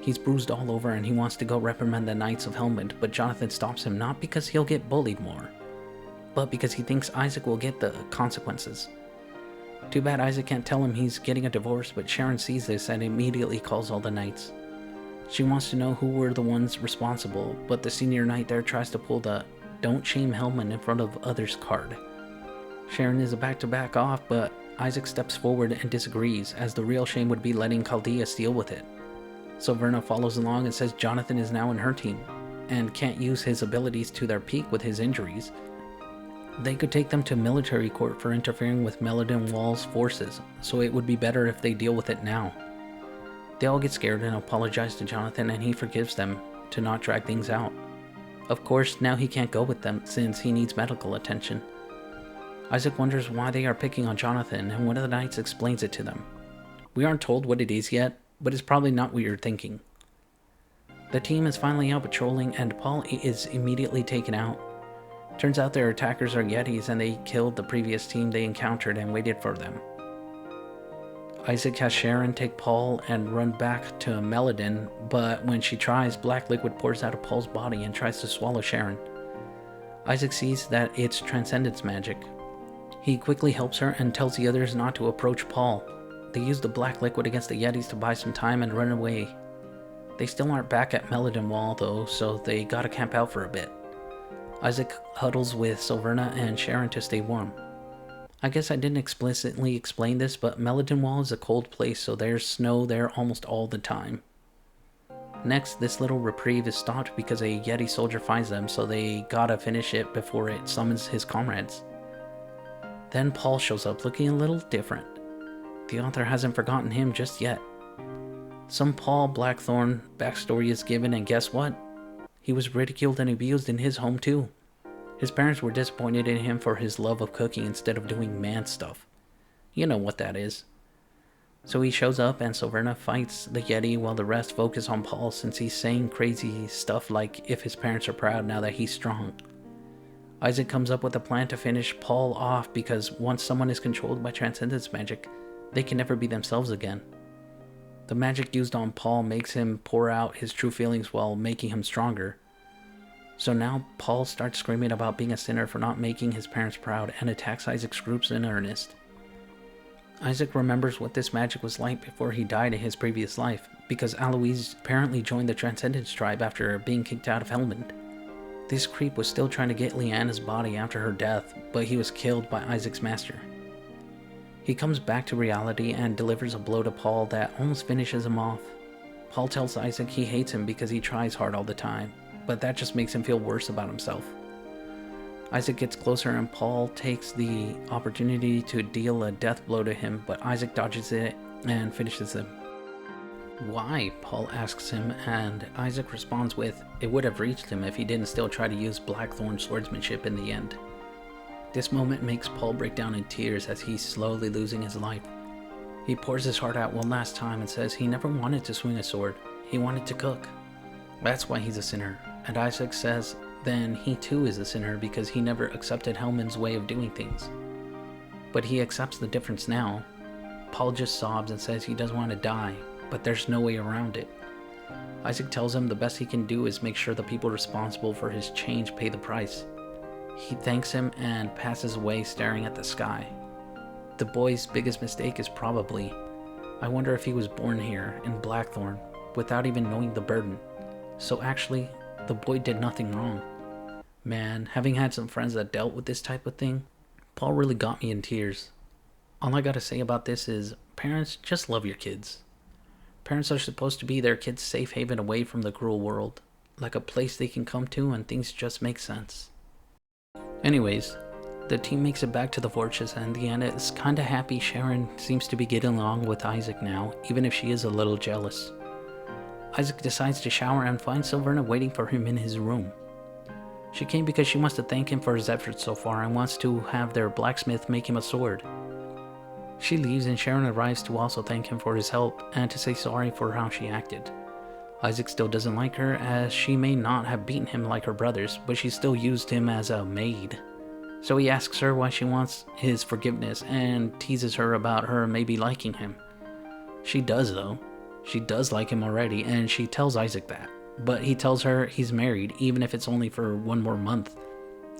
He's bruised all over and he wants to go reprimand the Knights of Helmond, but Jonathan stops him not because he'll get bullied more, but because he thinks Isaac will get the consequences. Too bad Isaac can't tell him he's getting a divorce, but Sharon sees this and immediately calls all the knights. She wants to know who were the ones responsible, but the senior knight there tries to pull the "don't shame Helmond in front of others" card. Sharon is about to back off, but Isaac steps forward and disagrees, as the real shame would be letting Chaldea deal with it. Silverna follows along and says Jonathan is now in her team, and can't use his abilities to their peak with his injuries. They could take them to military court for interfering with Meladin Wall's forces, so it would be better if they deal with it now. They all get scared and apologize to Jonathan, and he forgives them to not drag things out. Of course, now he can't go with them since he needs medical attention. Isaac wonders why they are picking on Jonathan, and one of the knights explains it to them. We aren't told what it is yet, but it's probably not what you're thinking. The team is finally out patrolling, and Paul is immediately taken out. Turns out their attackers are Yetis, and they killed the previous team they encountered and waited for them. Isaac has Sharon take Paul and run back to Meladin, but when she tries, black liquid pours out of Paul's body and tries to swallow Sharon. Isaac sees that it's transcendence magic. He quickly helps her and tells the others not to approach Paul. They use the black liquid against the Yetis to buy some time and run away. They still aren't back at Meladin Wall though, so they gotta camp out for a bit. Isaac huddles with Silverna and Sharon to stay warm. I guess I didn't explicitly explain this, but Meladin Wall is a cold place, so there's snow there almost all the time. Next, this little reprieve is stopped because a Yeti soldier finds them, so they gotta finish it before it summons his comrades. Then Paul shows up looking a little different. The author hasn't forgotten him just yet. Some Paul Blackthorne backstory is given, and guess what? He was ridiculed and abused in his home too. His parents were disappointed in him for his love of cooking instead of doing man stuff. You know what that is. So he shows up and Silverna fights the Yeti while the rest focus on Paul since he's saying crazy stuff like if his parents are proud now that he's strong. Isaac comes up with a plan to finish Paul off because once someone is controlled by transcendence magic, they can never be themselves again. The magic used on Paul makes him pour out his true feelings while making him stronger. So now Paul starts screaming about being a sinner for not making his parents proud and attacks Isaac's groups in earnest. Isaac remembers what this magic was like before he died in his previous life, because Alois apparently joined the Transcendence tribe after being kicked out of Helmond. This creep was still trying to get Leanna's body after her death, but he was killed by Isaac's master. He comes back to reality and delivers a blow to Paul that almost finishes him off. Paul tells Isaac he hates him because he tries hard all the time, but that just makes him feel worse about himself. Isaac gets closer and Paul takes the opportunity to deal a death blow to him, but Isaac dodges it and finishes him. Why? Paul asks him, and Isaac responds with, it would have reached him if he didn't still try to use Blackthorn swordsmanship in the end. This moment makes Paul break down in tears as he's slowly losing his life. He pours his heart out one last time and says he never wanted to swing a sword, he wanted to cook. That's why he's a sinner, and Isaac says then he too is a sinner because he never accepted Helmond's way of doing things. But he accepts the difference now. Paul just sobs and says he doesn't want to die, but there's no way around it. Isaac tells him the best he can do is make sure the people responsible for his change pay the price. He thanks him and passes away staring at the sky. The boy's biggest mistake is probably, I wonder if he was born here in Blackthorn without even knowing the burden. So actually, the boy did nothing wrong. Man, having had some friends that dealt with this type of thing, Paul really got me in tears. All I gotta say about this is, parents, just love your kids. Parents are supposed to be their kids' safe haven away from the cruel world, like a place they can come to and things just make sense. Anyways, the team makes it back to the fortress and Leanna is kinda happy Sharon seems to be getting along with Isaac now, even if she is a little jealous. Isaac decides to shower and finds Silverna waiting for him in his room. She came because she wants to thank him for his efforts so far and wants to have their blacksmith make him a sword. She leaves and Sharon arrives to also thank him for his help and to say sorry for how she acted. Isaac still doesn't like her, as she may not have beaten him like her brothers, but she still used him as a maid. So he asks her why she wants his forgiveness and teases her about her maybe liking him. She does though. She does like him already, and she tells Isaac that. But he tells her he's married, even if it's only for 1 more month.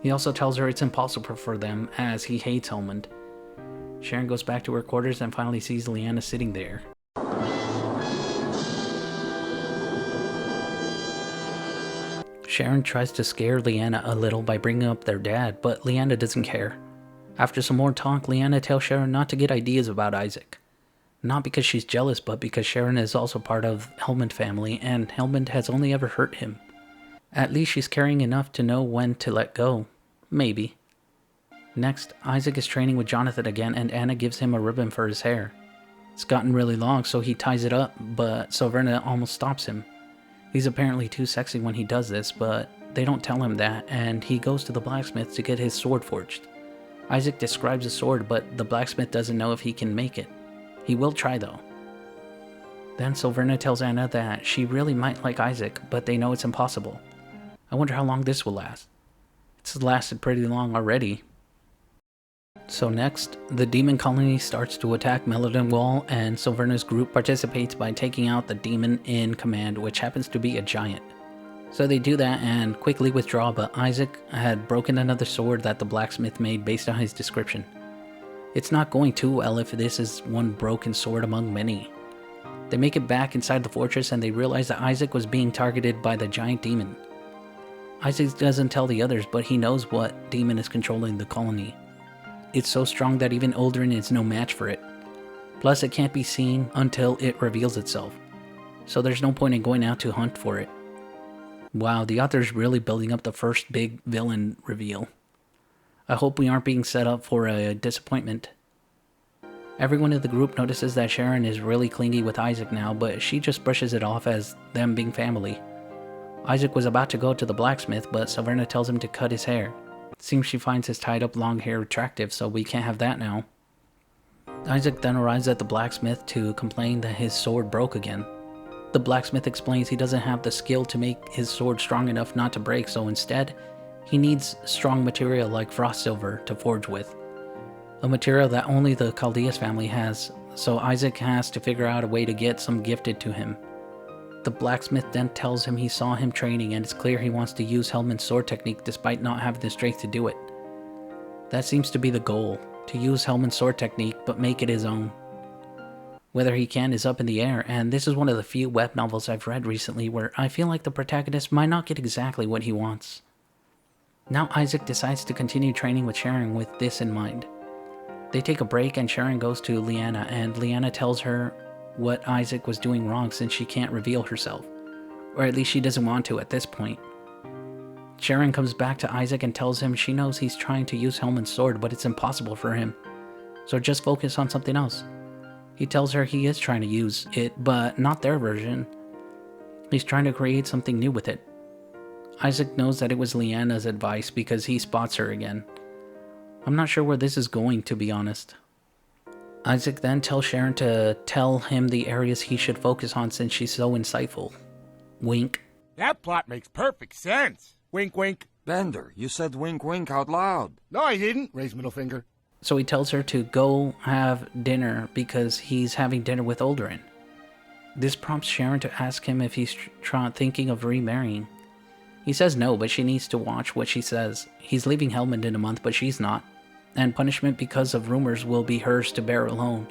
He also tells her it's impossible for them, as he hates Helmund. Sharon goes back to her quarters and finally sees Leanna sitting there. Sharon tries to scare Leanna a little by bringing up their dad, but Leanna doesn't care. After some more talk, Leanna tells Sharon not to get ideas about Isaac. Not because she's jealous, but because Sharon is also part of Helmund family, and Helmund has only ever hurt him. At least she's caring enough to know when to let go. Maybe. Next, Isaac is training with Jonathan again, and Anna gives him a ribbon for his hair. It's gotten really long, so he ties it up, but Silverna almost stops him. He's apparently too sexy when he does this, but they don't tell him that, and he goes to the blacksmith to get his sword forged. Isaac describes the sword, but the blacksmith doesn't know if he can make it. He will try though. Then Silverna tells Anna that she really might like Isaac, but they know it's impossible. I wonder how long this will last. It's lasted pretty long already. So next, the demon colony starts to attack Melodin and Silverna's group participates by taking out the demon in command, which happens to be a giant. So they do that and quickly withdraw, but Isaac had broken another sword that the blacksmith made based on his description. It's not going too well if this is one broken sword among many. They make it back inside the fortress and they realize that Isaac was being targeted by the giant demon. Isaac doesn't tell the others, but he knows what demon is controlling the colony. It's so strong that even Uldren is no match for it. Plus, it can't be seen until it reveals itself. So there's no point in going out to hunt for it. Wow, the author's really building up the first big villain reveal. I hope we aren't being set up for a disappointment. Everyone in the group notices that Sharon is really clingy with Isaac now, but she just brushes it off as them being family. Isaac was about to go to the blacksmith, but Silverna tells him to cut his hair. It seems she finds his tied up long hair attractive, so we can't have that now. Isaac then arrives at the blacksmith to complain that his sword broke again. The blacksmith explains he doesn't have the skill to make his sword strong enough not to break, so instead, he needs strong material like frost silver to forge with. A material that only the Chaldeus family has, so Isaac has to figure out a way to get some gifted to him. The blacksmith then tells him he saw him training and it's clear he wants to use Helmund's sword technique despite not having the strength to do it. That seems to be the goal, to use Helmund's sword technique but make it his own. Whether he can is up in the air, and this is one of the few web novels I've read recently where I feel like the protagonist might not get exactly what he wants. Now Isaac decides to continue training with Sharon with this in mind. They take a break and Sharon goes to Leanna, and Leanna tells her what Isaac was doing wrong since she can't reveal herself. Or at least she doesn't want to at this point. Sharon comes back to Isaac and tells him she knows he's trying to use Helmund's sword, but it's impossible for him. So just focus on something else. He tells her he is trying to use it, but not their version. He's trying to create something new with it. Isaac knows that it was Leanna's advice because he spots her again. I'm not sure where this is going, to be honest. Isaac then tells Sharon to tell him the areas he should focus on since she's so insightful. Wink. That plot makes perfect sense. Wink, wink. Bender, you said wink wink out loud. No, I didn't. Raise middle finger. So he tells her to go have dinner because he's having dinner with Uldren. This prompts Sharon to ask him if he's thinking of remarrying. He says no, but she needs to watch what she says. He's leaving Helmund in a month, but she's not. And punishment because of rumors will be hers to bear alone.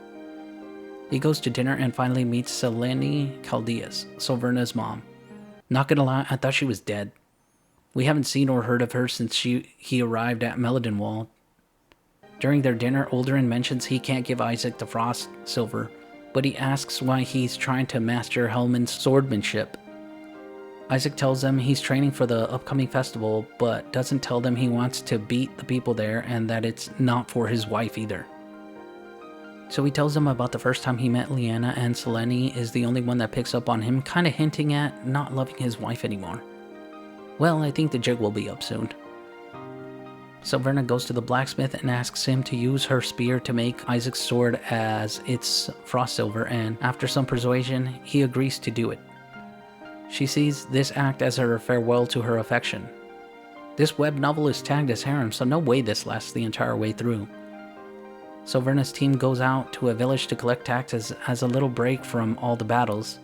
He goes to dinner and finally meets Selene Chaldeus, Silverna's mom. Not gonna lie, I thought she was dead. We haven't seen or heard of her since he arrived at Melodin. During their dinner, Uldren mentions he can't give Isaac the frost silver, but he asks why he's trying to master Helmund's swordsmanship. Isaac tells them he's training for the upcoming festival, but doesn't tell them he wants to beat the people there and that it's not for his wife either. So he tells them about the first time he met Lyanna, and Selene is the only one that picks up on him kinda hinting at not loving his wife anymore. Well, I think the jig will be up soon. Silverna goes to the blacksmith and asks him to use her spear to make Isaac's sword as it's frost silver, and after some persuasion, he agrees to do it. She sees this act as her farewell to her affection. This web novel is tagged as harem, so no way this lasts the entire way through. Silverna's team goes out to a village to collect taxes as a little break from all the battles.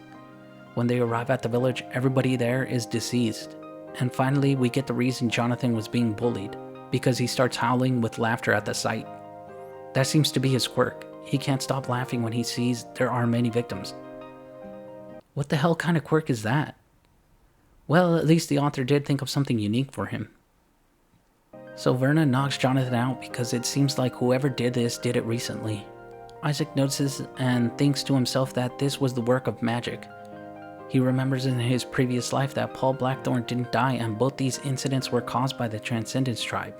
When they arrive at the village, everybody there is deceased. And finally, we get the reason Jonathan was being bullied, because he starts howling with laughter at the sight. That seems to be his quirk. He can't stop laughing when he sees there are many victims. What the hell kind of quirk is that? Well, at least the author did think of something unique for him. Silverna knocks Jonathan out because it seems like whoever did this did it recently. Isaac notices and thinks to himself that this was the work of magic. He remembers in his previous life that Paul Blackthorne didn't die, and both these incidents were caused by the Transcendence Tribe.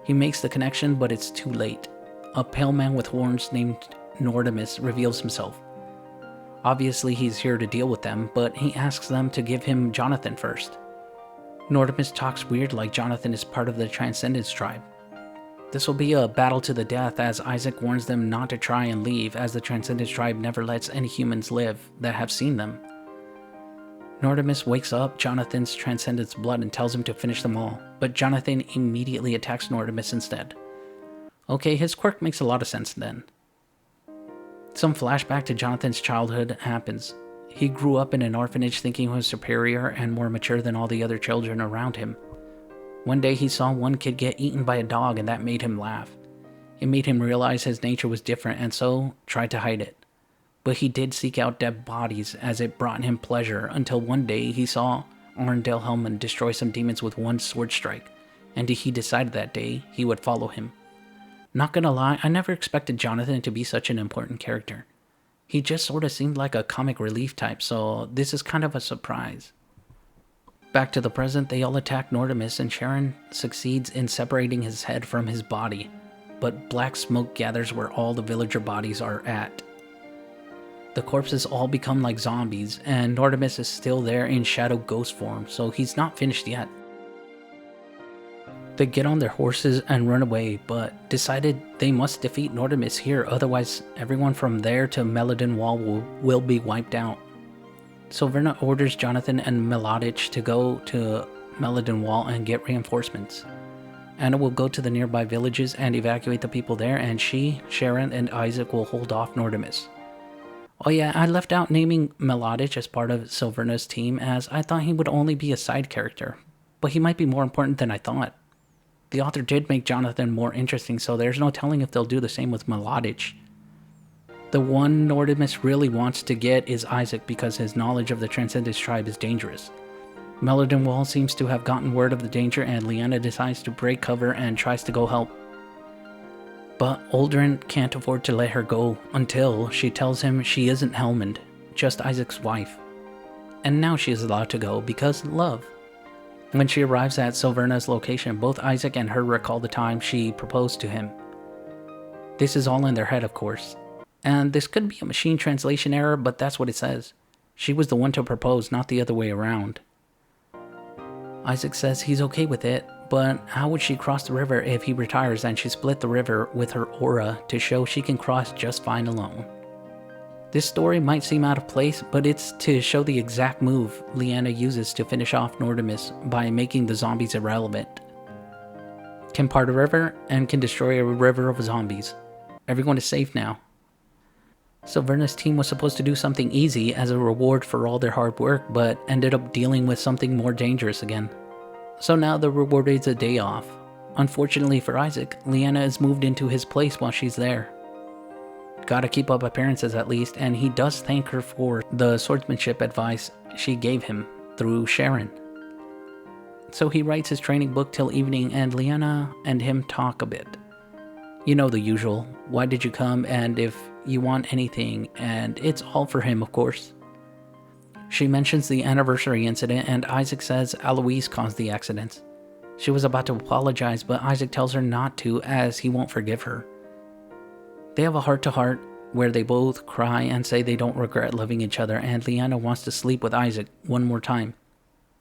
He makes the connection, but it's too late. A pale man with horns named Nordemus reveals himself. Obviously he's here to deal with them, but he asks them to give him Jonathan first. Nordemus talks weird like Jonathan is part of the Transcendence Tribe. This will be a battle to the death, as Isaac warns them not to try and leave, as the Transcendence Tribe never lets any humans live that have seen them. Nordemus wakes up Jonathan's Transcendence blood and tells him to finish them all, but Jonathan immediately attacks Nordemus instead. Okay, his quirk makes a lot of sense then. Some flashback to Jonathan's childhood happens. He grew up in an orphanage thinking he was superior and more mature than all the other children around him. One day he saw one kid get eaten by a dog, and that made him laugh. It made him realize his nature was different, and so tried to hide it. But he did seek out dead bodies, as it brought him pleasure, until one day he saw Arndale Hellman destroy some demons with one sword strike, and he decided that day he would follow him. Not gonna lie, I never expected Jonathan to be such an important character. He just sort of seemed like a comic relief type, so this is kind of a surprise. Back to the present, they all attack Nordemus, and Sharon succeeds in separating his head from his body, but black smoke gathers where all the villager bodies are at. The corpses all become like zombies, and Nordemus is still there in shadow ghost form, so he's not finished yet. They get on their horses and run away, but decided they must defeat Nordemus here, otherwise everyone from there to Meladin Wall will be wiped out. Silverna orders Jonathan and Melodich to go to Meladin Wall and get reinforcements. Anna will go to the nearby villages and evacuate the people there, and she, Sharon, and Isaac will hold off Nordemus. Oh yeah, I left out naming Melodich as part of Silverna's team, as I thought he would only be a side character, but he might be more important than I thought. The author did make Jonathan more interesting, so there's no telling if they'll do the same with Melodich. The one Nordemus really wants to get is Isaac, because his knowledge of the Transcendence Tribe is dangerous. Meladin Wall seems to have gotten word of the danger, and Lyanna decides to break cover and tries to go help. But Uldren can't afford to let her go until she tells him she isn't Helmund, just Isaac's wife. And now she is allowed to go because love. When she arrives at Silverna's location, both Isaac and her recall the time she proposed to him. This is all in their head, of course. And this could be a machine translation error, but that's what it says. She was the one to propose, not the other way around. Isaac says he's okay with it, but how would she cross the river if he retires and she split the river with her aura to show she can cross just fine alone? This story might seem out of place, but it's to show the exact move Lyanna uses to finish off Nordemus by making the zombies irrelevant. Can part a river and can destroy a river of zombies. Everyone is safe now. Silverna's team was supposed to do something easy as a reward for all their hard work, but ended up dealing with something more dangerous again. So now the reward is a day off. Unfortunately for Isaac, Lyanna is moved into his place while she's there. Gotta keep up appearances at least, and he does thank her for the swordsmanship advice she gave him through Sharon. So he writes his training book till evening, and Lyanna and him talk a bit. You know the usual, why did you come, and if you want anything, and it's all for him, of course. She mentions the anniversary incident, and Isaac says Eloise caused the accident. She was about to apologize, but Isaac tells her not to, as he won't forgive her. They have a heart-to-heart where they both cry and say they don't regret loving each other, and Lyanna wants to sleep with Isaac one more time.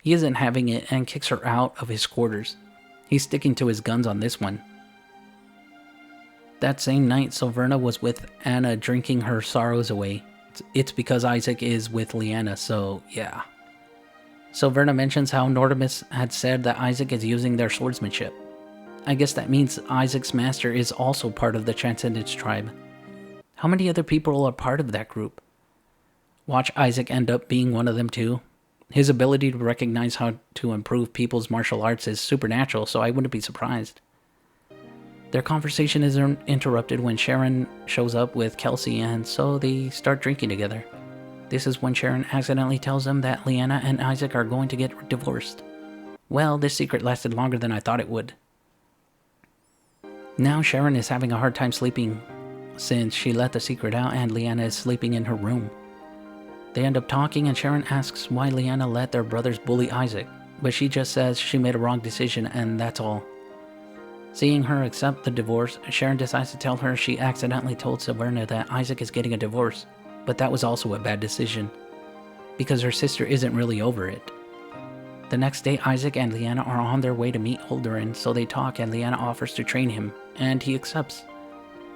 He isn't having it and kicks her out of his quarters. He's sticking to his guns on this one. That same night, Silverna was with Anna drinking her sorrows away. It's because Isaac is with Lyanna, so yeah. Silverna mentions how Nordemus had said that Isaac is using their swordsmanship. I guess that means Isaac's master is also part of the Transcendence tribe. How many other people are part of that group? Watch Isaac end up being one of them too. His ability to recognize how to improve people's martial arts is supernatural, so I wouldn't be surprised. Their conversation is interrupted when Sharon shows up with Kelsey, and so they start drinking together. This is when Sharon accidentally tells them that Lyanna and Isaac are going to get divorced. Well, this secret lasted longer than I thought it would. Now Sharon is having a hard time sleeping since she let the secret out and Lyanna is sleeping in her room. They end up talking and Sharon asks why Lyanna let their brothers bully Isaac, but she just says she made a wrong decision and that's all. Seeing her accept the divorce, Sharon decides to tell her she accidentally told Silverna that Isaac is getting a divorce, but that was also a bad decision, because her sister isn't really over it. The next day, Isaac and Lyanna are on their way to meet Oldurin, so they talk and Lyanna offers to train him, and he accepts.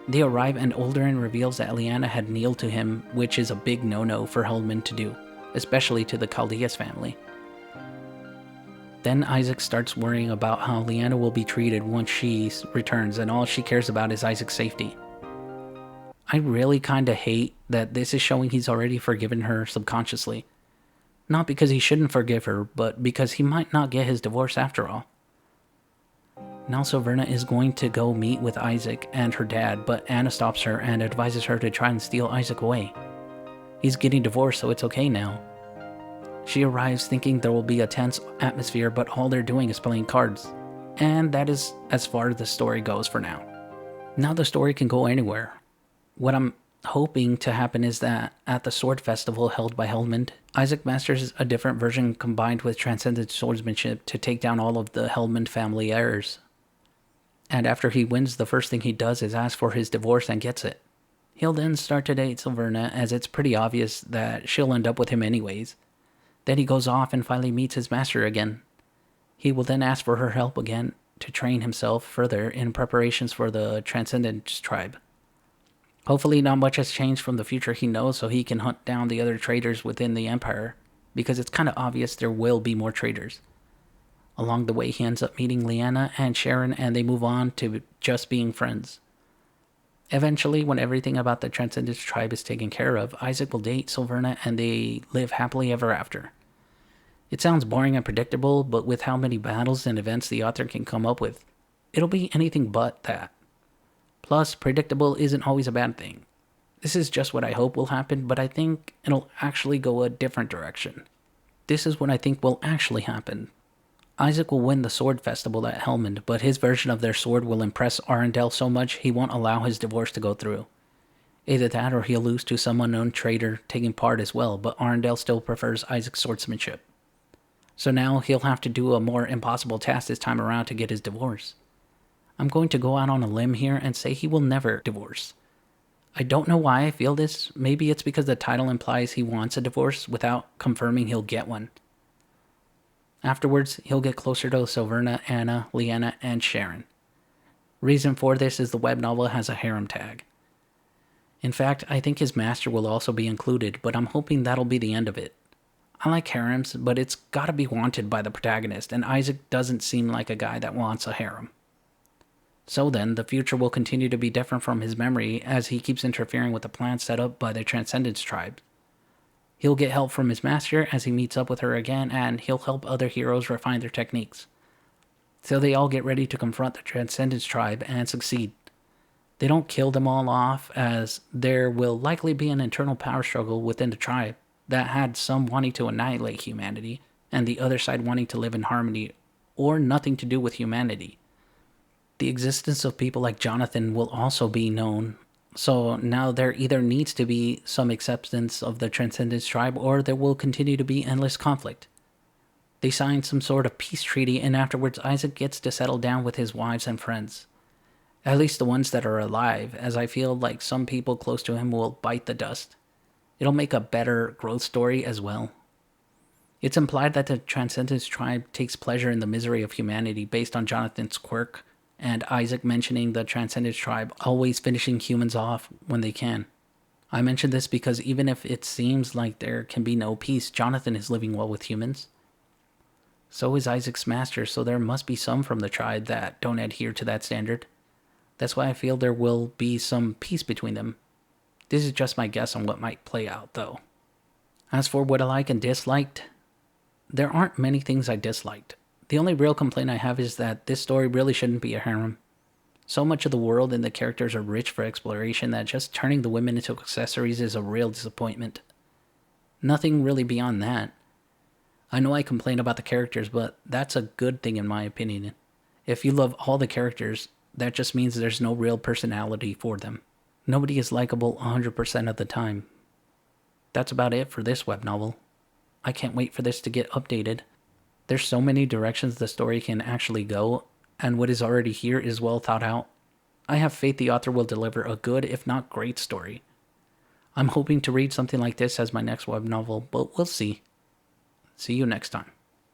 They arrive and Oldurin reveals that Lyanna had kneeled to him, which is a big no-no for Hellmund to do, especially to the Chaldeas family. Then Isaac starts worrying about how Lyanna will be treated once she returns, and all she cares about is Isaac's safety. I really kinda hate that this is showing he's already forgiven her subconsciously. Not because he shouldn't forgive her, but because he might not get his divorce after all. Now Silverna is going to go meet with Isaac and her dad, but Anna stops her and advises her to try and steal Isaac away. He's getting divorced, so it's okay now. She arrives thinking there will be a tense atmosphere, but all they're doing is playing cards. And that is as far as the story goes for now. Now the story can go anywhere. What I'm hoping to happen is that at the sword festival held by Hellmund, Isaac masters a different version combined with transcendent swordsmanship to take down all of the Hellmund family heirs. And after he wins, the first thing he does is ask for his divorce and gets it. He'll then start to date Silverna, as it's pretty obvious that she'll end up with him anyways. Then he goes off and finally meets his master again. He will then ask for her help again to train himself further in preparations for the Transcendence tribe. Hopefully not much has changed from the future he knows, so he can hunt down the other traitors within the Empire, because it's kind of obvious there will be more traitors. Along the way he ends up meeting Lyanna and Sharon, and they move on to just being friends. Eventually, when everything about the Transcendence tribe is taken care of, Isaac will date Silverna and they live happily ever after. It sounds boring and predictable, but with how many battles and events the author can come up with, it'll be anything but that. Plus, predictable isn't always a bad thing. This is just what I hope will happen, but I think it'll actually go a different direction. This is what I think will actually happen. Isaac will win the sword festival at Hellmund, but his version of their sword will impress Arundel so much he won't allow his divorce to go through. Either that or he'll lose to some unknown traitor taking part as well, but Arundel still prefers Isaac's swordsmanship. So now he'll have to do a more impossible task this time around to get his divorce. I'm going to go out on a limb here and say he will never divorce. I don't know why I feel this. Maybe it's because the title implies he wants a divorce without confirming he'll get one. Afterwards, he'll get closer to Silverna, Anna, Lyanna, and Sharon. Reason for this is the web novel has a harem tag. In fact, I think his master will also be included, but I'm hoping that'll be the end of it. I like harems, but it's gotta be wanted by the protagonist, and Isaac doesn't seem like a guy that wants a harem. So then, the future will continue to be different from his memory as he keeps interfering with the plans set up by the Transcendence tribe. He'll get help from his master as he meets up with her again, and he'll help other heroes refine their techniques. So they all get ready to confront the Transcendence tribe and succeed. They don't kill them all off, as there will likely be an internal power struggle within the tribe that had some wanting to annihilate humanity, and the other side wanting to live in harmony, or nothing to do with humanity. The existence of people like Jonathan will also be known, so now there either needs to be some acceptance of the Transcendence tribe, or there will continue to be endless conflict. They sign some sort of peace treaty, and afterwards Isaac gets to settle down with his wives and friends. At least the ones that are alive, as I feel like some people close to him will bite the dust. It'll make a better growth story as well. It's implied that the Transcendence Tribe takes pleasure in the misery of humanity based on Jonathan's quirk, and Isaac mentioning the Transcendence Tribe always finishing humans off when they can. I mention this because even if it seems like there can be no peace, Jonathan is living well with humans. So is Isaac's master, so there must be some from the tribe that don't adhere to that standard. That's why I feel there will be some peace between them. This is just my guess on what might play out, though. As for what I liked and disliked, there aren't many things I disliked. The only real complaint I have is that this story really shouldn't be a harem. So much of the world and the characters are rich for exploration that just turning the women into accessories is a real disappointment. Nothing really beyond that. I know I complain about the characters, but that's a good thing in my opinion. If you love all the characters, that just means there's no real personality for them. Nobody is likable 100% of the time. That's about it for this web novel. I can't wait for this to get updated. There's so many directions the story can actually go, and what is already here is well thought out. I have faith the author will deliver a good, if not great, story. I'm hoping to read something like this as my next web novel, but we'll see. See you next time.